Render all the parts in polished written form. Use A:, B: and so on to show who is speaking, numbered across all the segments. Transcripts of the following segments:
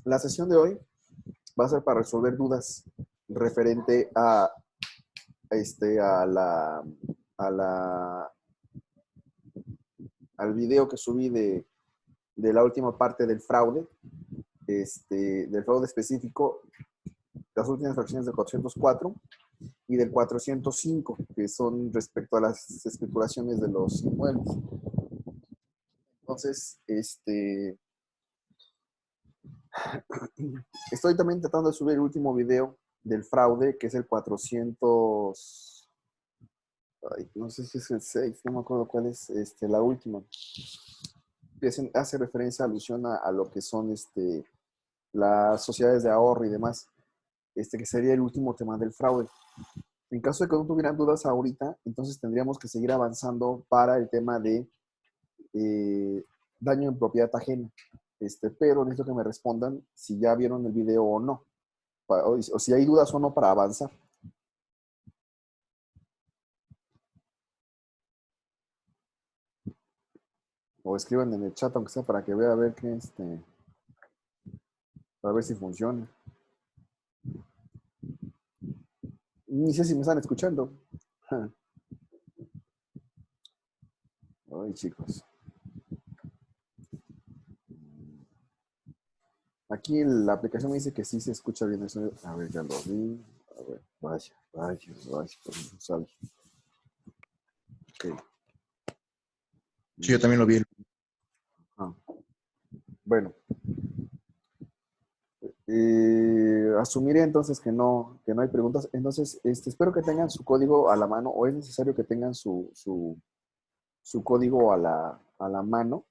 A: La sesión de hoy va a ser para resolver dudas referente a la, al video que subí de la última parte del fraude específico, las últimas fracciones del 404 y del 405, que son respecto a las especulaciones de los inmuebles. Entonces, estoy también tratando de subir el último video del fraude, que es el 400, no sé si es el 6, no me acuerdo cuál es la última. Hace referencia, alusión a lo que son las sociedades de ahorro y demás, que sería el último tema del fraude. En caso de que no tuvieran dudas ahorita, entonces tendríamos que seguir avanzando para el tema de daño en propiedad ajena. Pero necesito que me respondan si ya vieron el video o no, o si hay dudas o no para avanzar. O escriban en el chat, aunque sea para que vea a ver qué para ver si funciona. Ni sé si me están escuchando. Ay, chicos. Aquí la aplicación me dice que sí se escucha bien el sonido. A ver, ya lo vi. A ver, vaya, pues no sale. Ok.
B: Sí, yo también lo vi.
A: Bueno. Asumiré entonces que no hay preguntas. Entonces, espero que tengan su código a la mano, o es necesario que tengan su código a la mano,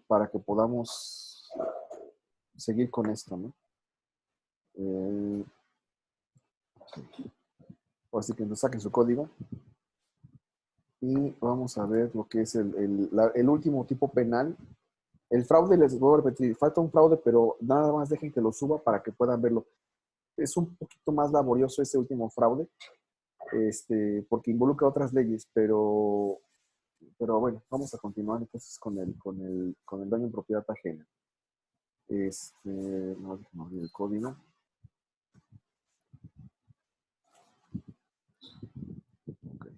A: para que podamos seguir con esto, ¿no? Así que nos saquen su código. Y vamos a ver lo que es el último tipo penal. El fraude, les voy a repetir, falta un fraude, pero nada más dejen que lo suba para que puedan verlo. Es un poquito más laborioso este último fraude, porque involucra otras leyes, pero bueno, vamos a continuar entonces con el daño en propiedad ajena. No, déjenme abrir el código. Okay.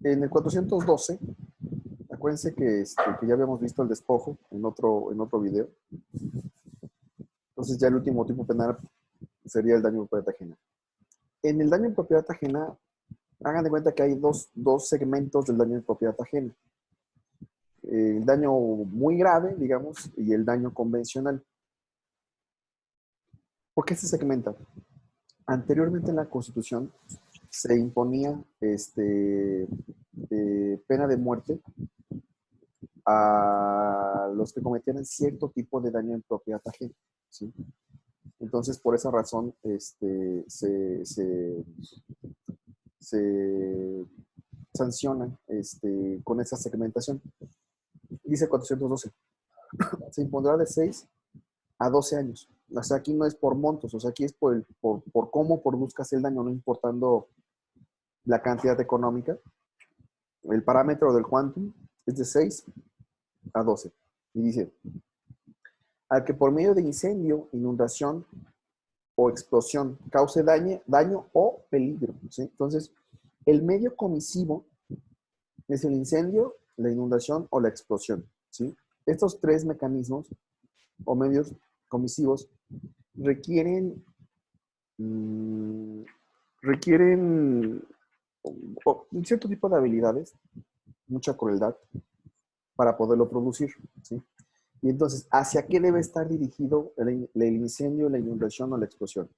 A: En el 412, acuérdense que ya habíamos visto el despojo en otro video. Entonces ya el último tipo penal sería el daño en propiedad ajena. En el daño en propiedad ajena, hagan de cuenta que hay dos segmentos del daño en propiedad ajena. El daño muy grave, digamos, y el daño convencional. ¿Por qué se segmenta? Anteriormente en la Constitución se imponía pena de muerte a los que cometieran cierto tipo de daño en propiedad ajena, ¿sí? Entonces, por esa razón, se sancionan con esa segmentación. Dice 412, se impondrá de 6 a 12 años. O sea, aquí no es por montos, o sea, aquí es por cómo produzcas el daño, no importando la cantidad económica. El parámetro del quantum es de 6 a 12. Y dice, al que por medio de incendio, inundación o explosión cause daño o peligro, ¿sí? Entonces, el medio comisivo es el incendio, la inundación o la explosión, ¿sí? Estos tres mecanismos o medios comisivos requieren un cierto tipo de habilidades, mucha crueldad, para poderlo producir, ¿sí? Y entonces, ¿hacia qué debe estar dirigido el incendio, la inundación o la explosión?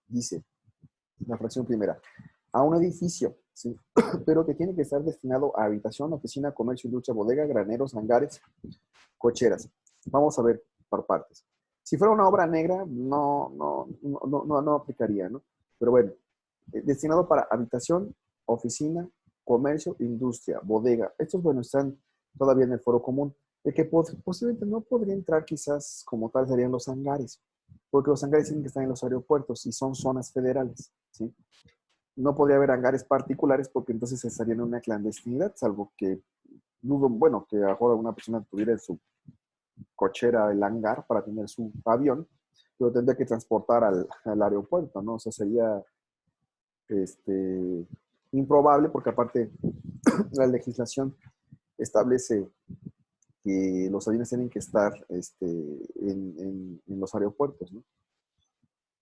A: Dice la fracción primera, a un edificio, ¿sí? Pero que tiene que estar destinado a habitación, oficina, comercio, industria, bodega, graneros, hangares, cocheras. Vamos a ver por partes. Si fuera una obra negra, no aplicaría, ¿no? Pero bueno, destinado para habitación, oficina, comercio, industria, bodega. Estos, bueno, están todavía en el foro común. El que posiblemente no podría entrar quizás como tal serían los hangares. porque los hangares tienen que estar en los aeropuertos y son zonas federales, ¿sí? No podría haber hangares particulares porque entonces se estaría en una clandestinidad, salvo que dudo, bueno, que ahora una persona tuviera en su cochera el hangar para tener su avión, lo tendría que transportar al aeropuerto, ¿no? O sea, sería improbable porque aparte la legislación establece que los aviones tienen que estar en los aeropuertos, ¿no?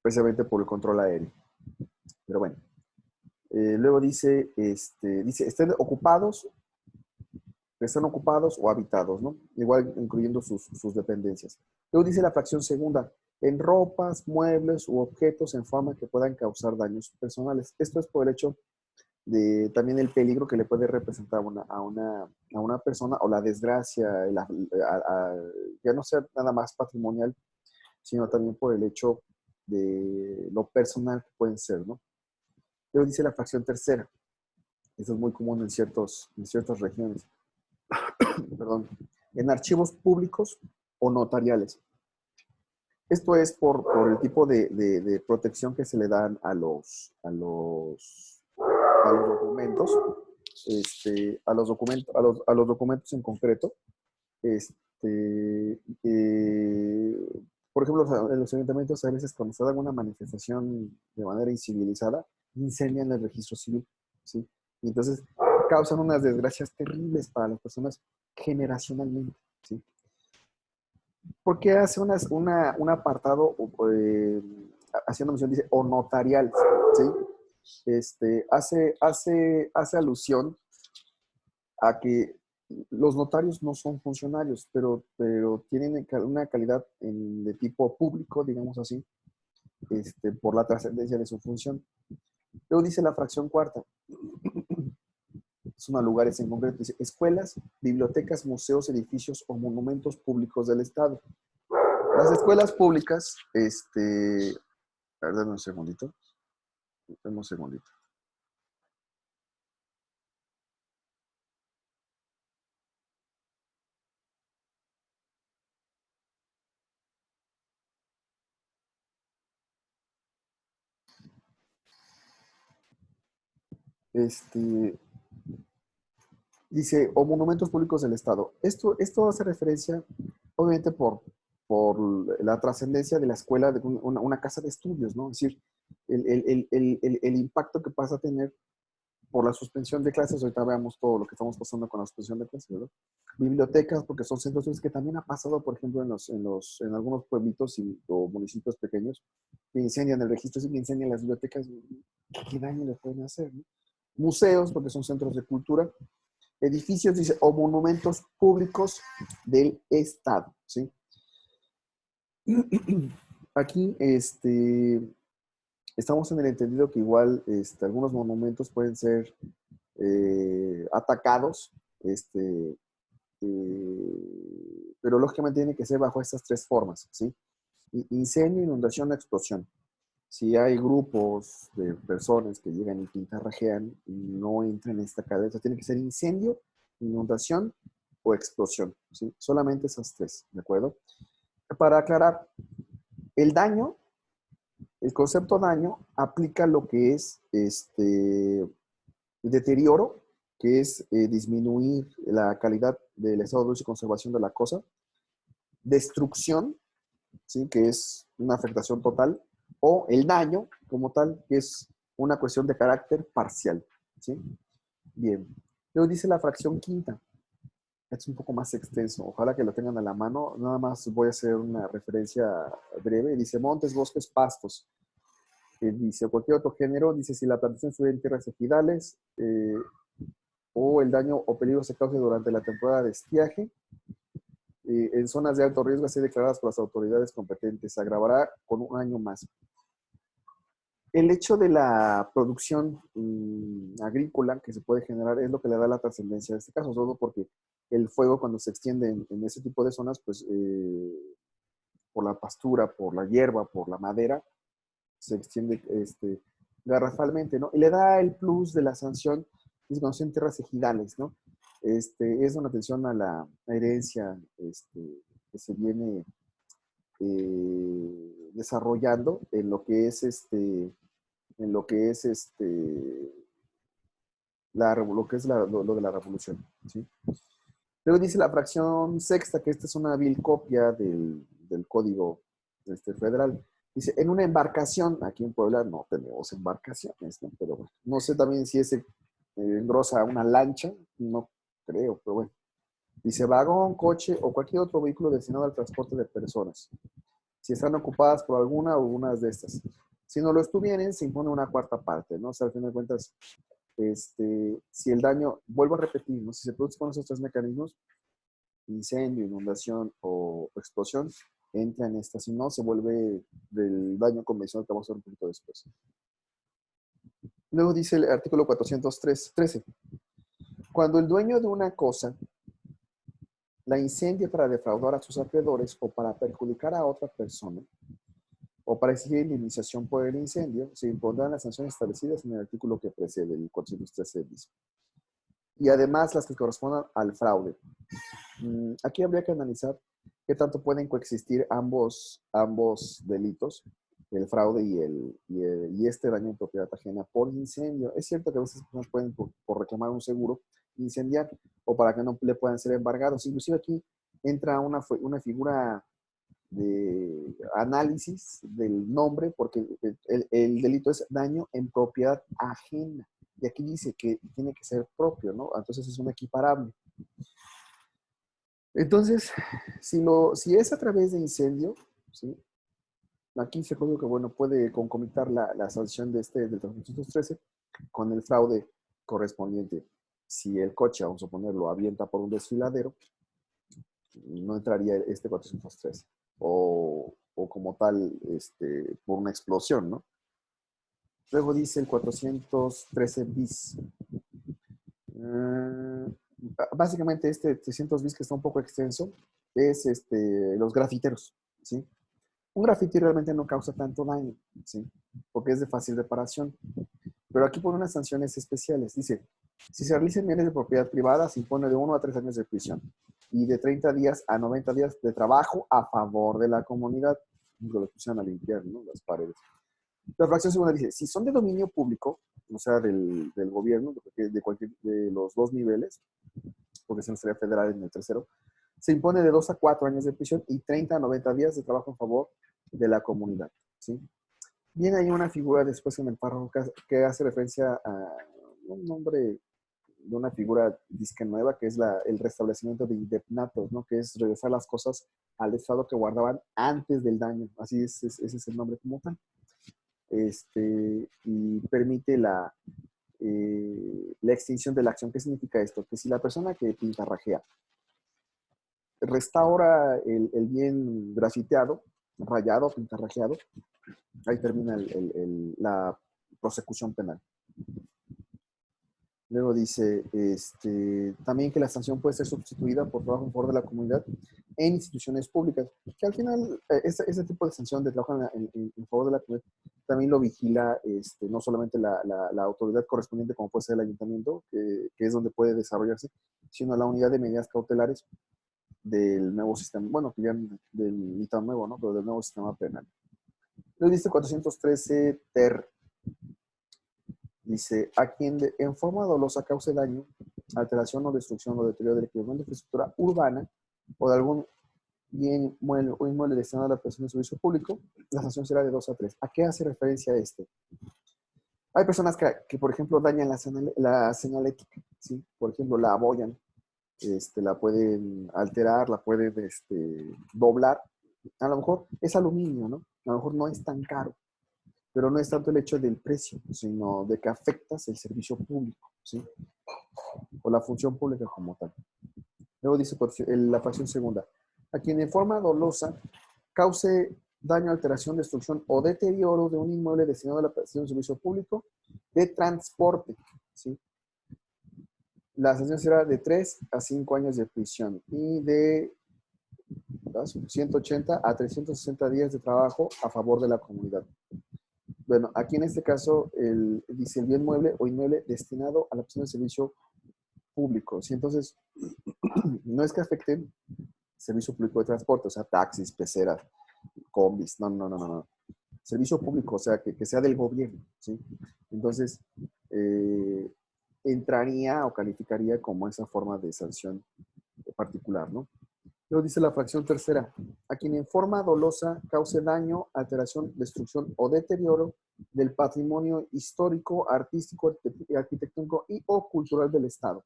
A: Precisamente por el control aéreo. Pero bueno. Luego dice, están ocupados o habitados, ¿no? Igual incluyendo sus dependencias. Luego dice la fracción segunda, en ropas, muebles u objetos en forma que puedan causar daños personales. Esto es por el hecho de también el peligro que le puede representar a una persona o la desgracia, ya no sea nada más patrimonial, sino también por el hecho de lo personal que pueden ser, ¿no? Luego dice la fracción tercera. Eso es muy común en ciertas regiones. Perdón. En archivos públicos o notariales. Esto es por el tipo de protección que se le dan a los documentos, a los documentos en concreto. Por ejemplo, en los ayuntamientos a veces cuando se da alguna manifestación de manera incivilizada, incendian el registro civil, ¿sí? Y entonces causan unas desgracias terribles para las personas generacionalmente, ¿sí? Porque hace un apartado, haciendo mención, dice, o notarial, ¿sí? Hace alusión a que los notarios no son funcionarios, pero tienen una calidad de tipo público, digamos así, por la trascendencia de su función. Luego dice la fracción cuarta, son a lugares en concreto, dice escuelas, bibliotecas, museos, edificios o monumentos públicos del Estado. Las escuelas públicas, a ver, dame un segundito. Dame un segundito. Dice, o monumentos públicos del Estado. Esto hace referencia, obviamente, por la trascendencia de la escuela, de una casa de estudios, ¿no? Es decir, el impacto que pasa a tener por la suspensión de clases. Ahorita veamos todo lo que estamos pasando con la suspensión de clases, ¿verdad? Bibliotecas, porque son centros que también ha pasado, por ejemplo, en algunos pueblitos o municipios pequeños, que incendian el registro, que incendian las bibliotecas. ¿Qué daño le pueden hacer, ¿no? Museos, porque son centros de cultura. Edificios, dice, o monumentos públicos del Estado, ¿sí? Aquí, estamos en el entendido que igual algunos monumentos pueden ser atacados, pero lógicamente tiene que ser bajo estas tres formas, ¿sí? Incendio, inundación, explosión. Si hay grupos de personas que llegan y pintarrajean y no entran en esta cadena, tiene que ser incendio, inundación o explosión, ¿sí? Solamente esas tres, ¿de acuerdo? Para aclarar, el daño, el concepto daño aplica lo que es deterioro, que es disminuir la calidad del estado de uso y conservación de la cosa, destrucción, ¿sí? Que es una afectación total, o el daño como tal, que es una cuestión de carácter parcial, ¿sí? Bien. Luego dice la fracción quinta. Es un poco más extenso. Ojalá que lo tengan a la mano. Nada más voy a hacer una referencia breve. Dice montes, bosques, pastos. Dice cualquier otro género. Dice si la plantación estuviera en tierras ejidales o el daño o peligro se cause durante la temporada de estiaje. En zonas de alto riesgo, así declaradas por las autoridades competentes. Se agravará con un año más. El hecho de la producción agrícola que se puede generar es lo que le da la trascendencia a este caso, todo porque el fuego cuando se extiende en ese tipo de zonas, pues por la pastura, por la hierba, por la madera, se extiende garrafalmente, ¿no? Y le da el plus de la sanción, es cuando son tierras ejidales, ¿no? Es una atención a la herencia que se viene desarrollando en lo que es lo que es lo de la revolución, ¿sí? Luego dice la fracción sexta, que esta es una vil copia del código federal. Dice, en una embarcación, aquí en Puebla no tenemos embarcaciones, ¿no? Pero bueno, no sé también si ese engrosa una lancha, no creo, pero bueno. Dice, vagón, coche o cualquier otro vehículo destinado al transporte de personas, si están ocupadas por alguna o unas de estas. Si no lo estuvieran, se impone una cuarta parte, ¿no? O sea, al fin de cuentas, si el daño, vuelvo a repetir, ¿no? Si se produce con esos tres mecanismos, incendio, inundación o explosión, entra en esta. Si no, se vuelve del daño convencional que vamos a ver un poquito después. Luego dice el artículo 413. Cuando el dueño de una cosa la incendia para defraudar a sus acreedores o para perjudicar a otra persona o para exigir indemnización por el incendio, se impondrán las sanciones establecidas en el artículo que precede, el 413 bis. Y además las que correspondan al fraude. Aquí habría que analizar qué tanto pueden coexistir ambos delitos, el fraude y este daño en propiedad ajena por incendio. Es cierto que a veces las personas pueden, por reclamar un seguro, incendiar o para que no le puedan ser embargados. Inclusive aquí entra una figura de análisis del nombre, porque el delito es daño en propiedad ajena. Y aquí dice que tiene que ser propio, ¿no? Entonces es un equiparable. Entonces, si es a través de incendio, ¿sí? Aquí se puede que, bueno, puede concomitar la sanción del 313 con el fraude correspondiente. Si el coche, vamos a ponerlo, avienta por un desfiladero, no entraría este 413. O como tal, por una explosión, ¿no? Luego dice el 413 bis. Básicamente este 300 bis que está un poco extenso es los grafiteros, ¿sí? Un grafiti realmente no causa tanto daño, ¿sí? Porque es de fácil reparación. Pero aquí pone unas sanciones especiales. Dice, si se realizan bienes de propiedad privada, se impone de 1 a 3 años de prisión y de 30 días a 90 días de trabajo a favor de la comunidad. Lo pusieron a limpiar, ¿no? Las paredes. La fracción segunda dice, si son de dominio público, o sea, del gobierno, de los dos niveles, porque se nos sería federal en el tercero, se impone de 2 a 4 años de prisión y 30 a 90 días de trabajo en favor de la comunidad, ¿sí? Viene ahí una figura después en el párrafo que hace referencia a un nombre de una figura disque nueva, que es el restablecimiento de indepnatos, ¿no? Que es regresar las cosas al estado que guardaban antes del daño. Así ese es el nombre como tal. Y permite la extinción de la acción. ¿Qué significa esto? Que si la persona que pintarrajea restaura el bien grafiteado, rayado, pintarrajeado, ahí termina la prosecución penal. Luego dice también que la sanción puede ser sustituida por trabajo en favor de la comunidad en instituciones públicas, que al final este tipo de sanción de trabajo en favor de la comunidad también lo vigila no solamente la autoridad correspondiente, como puede ser el ayuntamiento, que es donde puede desarrollarse, sino la unidad de medidas cautelares del nuevo sistema, bueno, que ya del ni tan nuevo, ¿no? Pero del nuevo sistema penal. Luego dice 413 ter. Dice, a quien en forma dolosa cause daño, alteración o destrucción o deterioro del equipamiento de infraestructura urbana o de algún bien o inmueble destinado a la prestación de servicio público, la sanción será de 2 a 3. ¿A qué hace referencia este? Hay personas que por ejemplo, dañan la señalética, ¿sí? Por ejemplo, la abollan, la pueden alterar, la pueden doblar. A lo mejor es aluminio, ¿no? A lo mejor no es tan caro, pero no es tanto el hecho del precio, sino de que afectas el servicio público, ¿sí? O la función pública como tal. Luego dice la fracción segunda, a quien en forma dolosa cause daño, alteración, destrucción o deterioro de un inmueble destinado a la prestación de un servicio público de transporte, ¿sí? La sanción será de 3 a 5 años de prisión y de 180 a 360 días de trabajo a favor de la comunidad. Bueno, aquí en este caso dice el bien mueble o inmueble destinado a la prestación de servicio público. ¿Sí? Entonces, no es que afecten servicio público de transporte, o sea, taxis, peceras, combis, no. Servicio público, o sea, que sea del gobierno, ¿sí? Entonces, eh, entraría o calificaría como esa forma de sanción particular, ¿no? Luego dice la fracción tercera, a quien en forma dolosa cause daño, alteración, destrucción o deterioro del patrimonio histórico, artístico, arquitectónico y o cultural del Estado.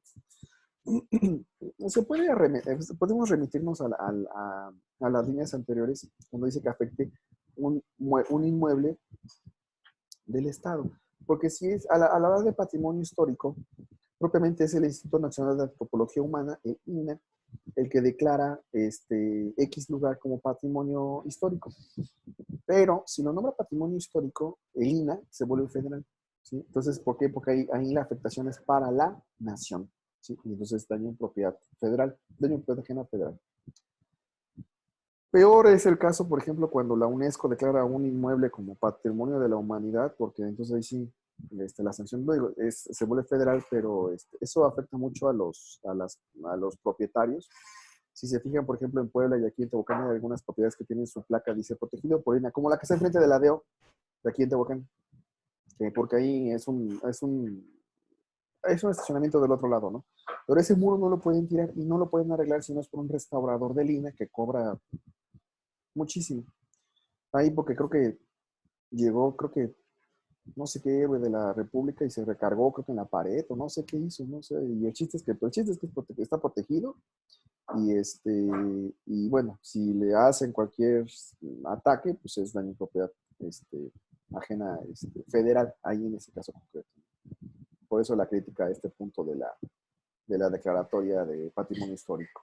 A: Podemos remitirnos a las líneas anteriores cuando dice que afecte un inmueble del Estado. Porque si es a la hora de patrimonio histórico, propiamente es el Instituto Nacional de Antropología Humana, el INAH, el que declara X lugar como patrimonio histórico. Pero si lo nombra patrimonio histórico, el INAH se vuelve federal, ¿sí? Entonces, ¿por qué? Porque ahí la afectación es para la nación, ¿sí? Y entonces daño en propiedad federal, daño en propiedad ajena federal. Peor es el caso, por ejemplo, cuando la UNESCO declara un inmueble como patrimonio de la humanidad, porque entonces ahí sí la sanción se vuelve federal, pero eso afecta mucho a los propietarios. Si se fijan, por ejemplo, en Puebla y aquí en Tehuacán hay algunas propiedades que tienen su placa, dice protegido por INAH, como la que está enfrente de la DEO, de aquí en Tehuacán, porque ahí es un estacionamiento del otro lado, ¿no? Pero ese muro no lo pueden tirar y no lo pueden arreglar si no es por un restaurador de INAH que cobra muchísimo. Ahí porque creo que llegó, creo que no sé qué héroe de la República y se recargó, creo que en la pared, o no sé qué hizo, no sé. Y el chiste es que está protegido y bueno, si le hacen cualquier ataque, pues es daño en propiedad ajena federal, ahí en ese caso concreto. Por eso la crítica a este punto de la declaratoria de patrimonio histórico.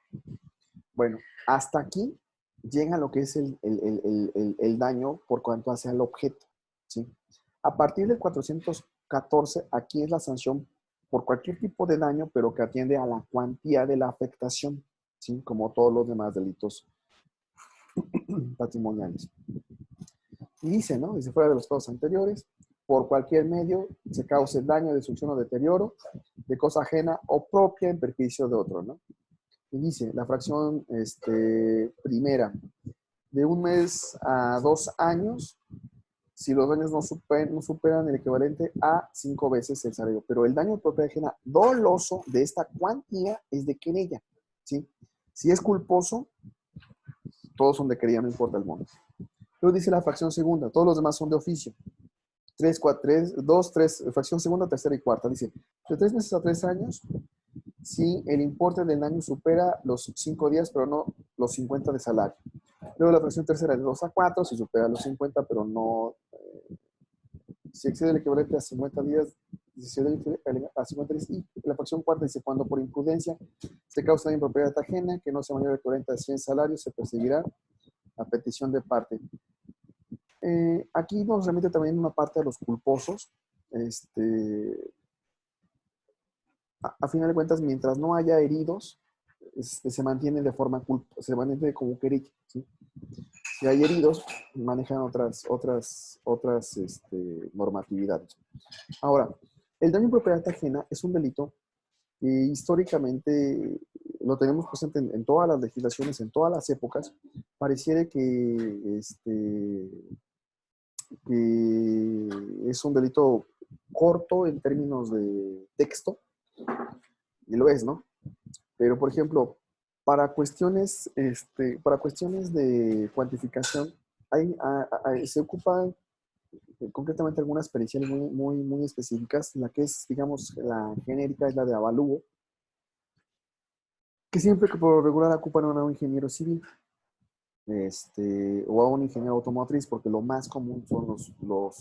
A: Bueno, hasta aquí llega lo que es el daño por cuanto hace al objeto, ¿sí? A partir del 414, aquí es la sanción por cualquier tipo de daño, pero que atiende a la cuantía de la afectación, ¿sí? Como todos los demás delitos patrimoniales. Y dice, ¿no? Dice, fuera de los casos anteriores, por cualquier medio se cause daño, destrucción o deterioro de cosa ajena o propia en perjuicio de otro, ¿no? Y dice, la fracción primera, de 1 mes a 2 años, si los daños no superan el equivalente a 5 veces el salario. Pero el daño de propiedad ajena doloso de esta cuantía es de querella, ¿sí? Si es culposo, todos son de querella, no importa el monto. Luego dice la fracción segunda, todos los demás son de oficio. 3, 4, 3, 2, 3, fracción segunda, tercera y cuarta. Dice, de 3 meses a 3 años, si el importe del daño supera los 5 días, pero no los 50 de salario. Luego la fracción tercera de 2 a 4, si supera los 50, pero no, si excede el equivalente a 50 días, a 50 días. Y la fracción cuarta dice, cuando por imprudencia se causa daño en propiedad ajena, que no sea mayor al equivalente a 100 salarios, se perseguirá a petición de parte. Aquí nos remite también una parte a los culposos. A final de cuentas, mientras no haya heridos, se mantiene de forma se mantiene como querella, ¿sí? Si hay heridos, manejan otras normatividades. Ahora, el daño en propiedad ajena es un delito que históricamente lo tenemos presente en todas las legislaciones, en todas las épocas. Pareciera que es un delito corto en términos de texto, y lo es, ¿no? Pero, por ejemplo, para cuestiones de cuantificación, se ocupan concretamente algunas periciales muy específicas. La que es, digamos, la genérica es la de avalúo, que siempre que por regular ocupan a un ingeniero civil o a un ingeniero automotriz, porque lo más común son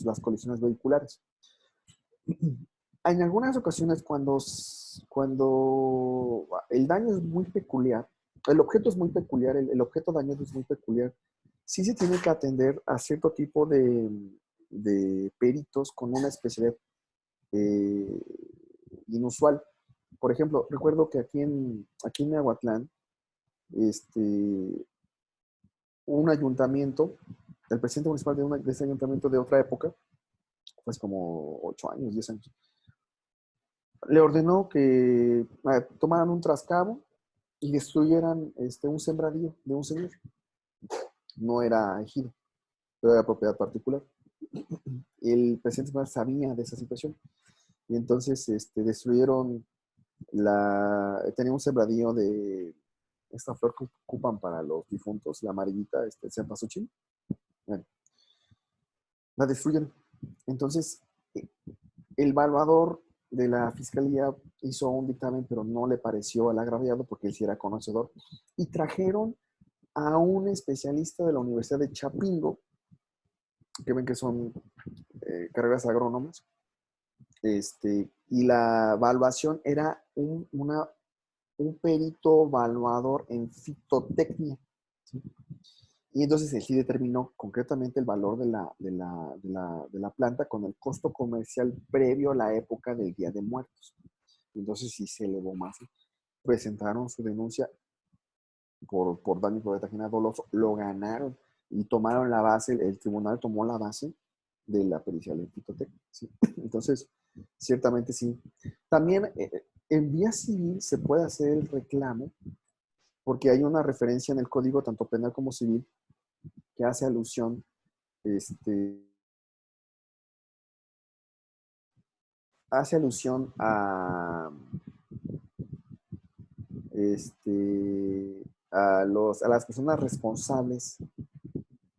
A: las colisiones vehiculares. En algunas ocasiones, cuando el daño es muy peculiar, el objeto es muy peculiar, el objeto dañado es muy peculiar, sí se tiene que atender a cierto tipo de peritos con una especialidad inusual. Por ejemplo, recuerdo que aquí en Miahuatlán, un ayuntamiento, el presidente municipal de ese ayuntamiento de otra época, pues como 8 años, 10 años, le ordenó que tomaran un trascabo y destruyeran un sembradío de un señor. no era ejido, pero era propiedad particular. El presidente Escobar sabía de esa situación y entonces destruyeron tenía un sembradío de esta flor que ocupan para los difuntos, la amarillita, cempasúchil. Bueno, la destruyen. Entonces, el evaluador de la fiscalía hizo un dictamen, pero no le pareció al agraviado porque él sí era conocedor. Y trajeron a un especialista de la Universidad de Chapingo, que ven que son carreras agrónomas, y la evaluación era un perito evaluador en fitotecnia. ¿Sí? Y entonces él sí determinó concretamente el valor de la planta con el costo comercial previo a la época del Día de Muertos. Entonces sí se elevó más. Presentaron su denuncia por daño y propiedad ajena doloso, lo ganaron y tomaron la base, el tribunal tomó la base de la pericial en fitotecnia. ¿Sí? Entonces, ciertamente sí. También en vía civil se puede hacer el reclamo porque hay una referencia en el código tanto penal como civil que hace alusión hace alusión a las personas responsables.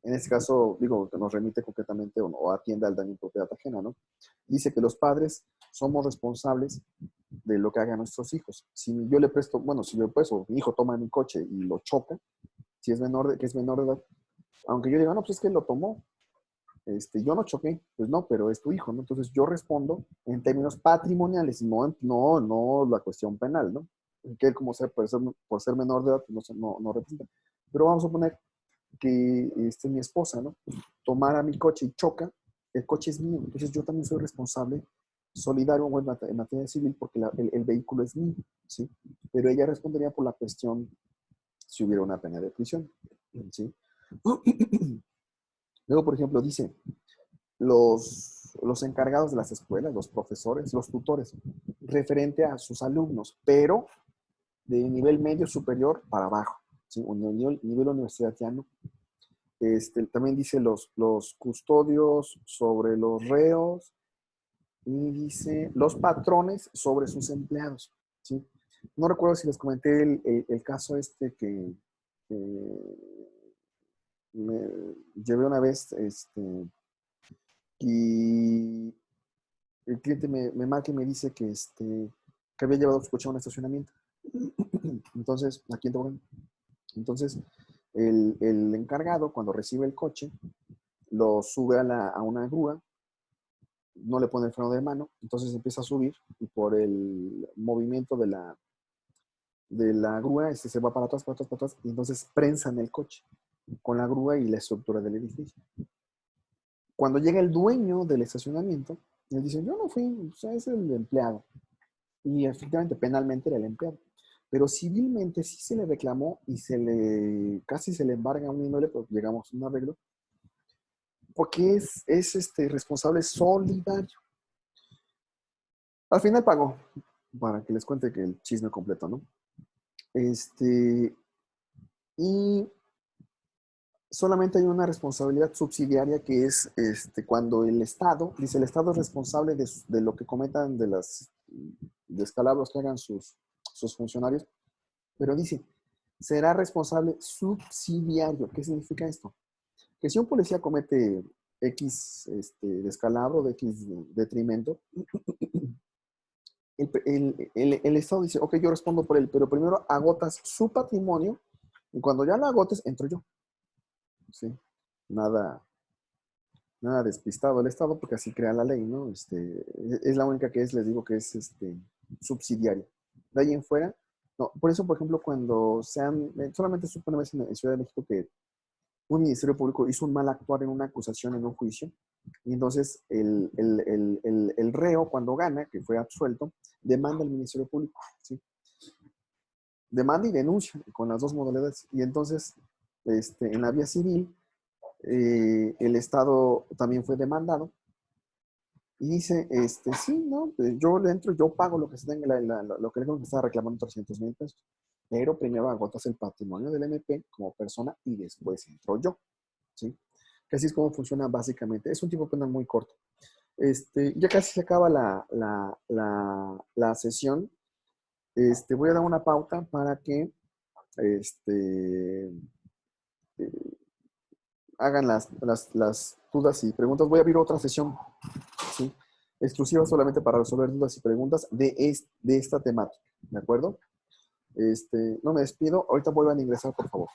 A: En este caso, digo, nos remite concretamente o atiende al daño en propiedad ajena, ¿no? Dice que los padres somos responsables de lo que hagan nuestros hijos. Si yo le presto, bueno, si yo presto, mi hijo toma mi coche y lo choca, si es que es menor de edad, aunque yo diga, no, pues es que lo tomó, yo no choqué, pues no, pero es tu hijo, ¿no? Entonces yo respondo en términos patrimoniales, no la cuestión penal, ¿no? Que él como por ser menor de edad, pues no representa. Pero vamos a poner que mi esposa, ¿no? Tomara mi coche y choca, el coche es mío, entonces yo también soy responsable solidario en materia civil porque el vehículo es mío, ¿sí? Pero ella respondería por la cuestión si hubiera una pena de prisión, ¿sí? Luego, por ejemplo, dice, los encargados de las escuelas, los profesores, los tutores, referente a sus alumnos, pero de nivel medio superior para abajo, ¿sí? Un nivel universitario. También dice los custodios sobre los reos y dice los patrones sobre sus empleados, ¿sí? No recuerdo si les comenté el caso que me llevé una vez, y el cliente me marca y me dice que había llevado su coche a un estacionamiento. Entonces, aquí en Torreón. Entonces, el encargado, cuando recibe el coche, lo sube a una grúa, no le pone el freno de mano, entonces empieza a subir y por el movimiento de la grúa se va para atrás, para atrás, para atrás, y entonces prensan el coche con la grúa y la estructura del edificio. Cuando llega el dueño del estacionamiento, él dice, yo no fui, o sea, es el empleado. Y efectivamente, penalmente era el empleado. Pero civilmente sí se le reclamó y casi se le embarga un inmueble, pero llegamos a un arreglo, porque es responsable solidario. Al final pagó, para que les cuente que el chisme completo, ¿no? Y solamente hay una responsabilidad subsidiaria que es cuando el Estado, dice, el Estado es responsable de lo que cometan de los descalabros que hagan sus funcionarios, pero dice, será responsable subsidiario. ¿Qué significa esto? Que si un policía comete X descalabro, de X detrimento, el Estado dice, ok, yo respondo por él, pero primero agotas su patrimonio y cuando ya lo agotes, entro yo. ¿Sí? Nada despistado el Estado porque así crea la ley, ¿no? Es la única que les digo que es subsidiaria. De ahí en fuera, no. Por eso, por ejemplo, cuando solamente supe una vez en Ciudad de México que un ministerio público hizo un mal actuar en una acusación en un juicio, y entonces el reo, cuando gana, que fue absuelto, demanda al ministerio público, ¿sí? Demanda y denuncia con las dos modalidades. Y entonces, en la vía civil, el Estado también fue demandado y dice, sí, no, yo le entro, yo pago lo que se tenga, lo que le está reclamando 300,000 pesos. pero primero agotas el patrimonio del MP como persona y después entro yo, ¿sí? Que así es como funciona básicamente. Es un tipo penal muy corto. Ya casi se acaba la sesión. Voy a dar una pauta para que hagan las dudas y preguntas. Voy a abrir otra sesión, ¿sí? Exclusiva solamente para resolver dudas y preguntas de esta temática, ¿de acuerdo? No me despido. Ahorita vuelvan a ingresar, por favor.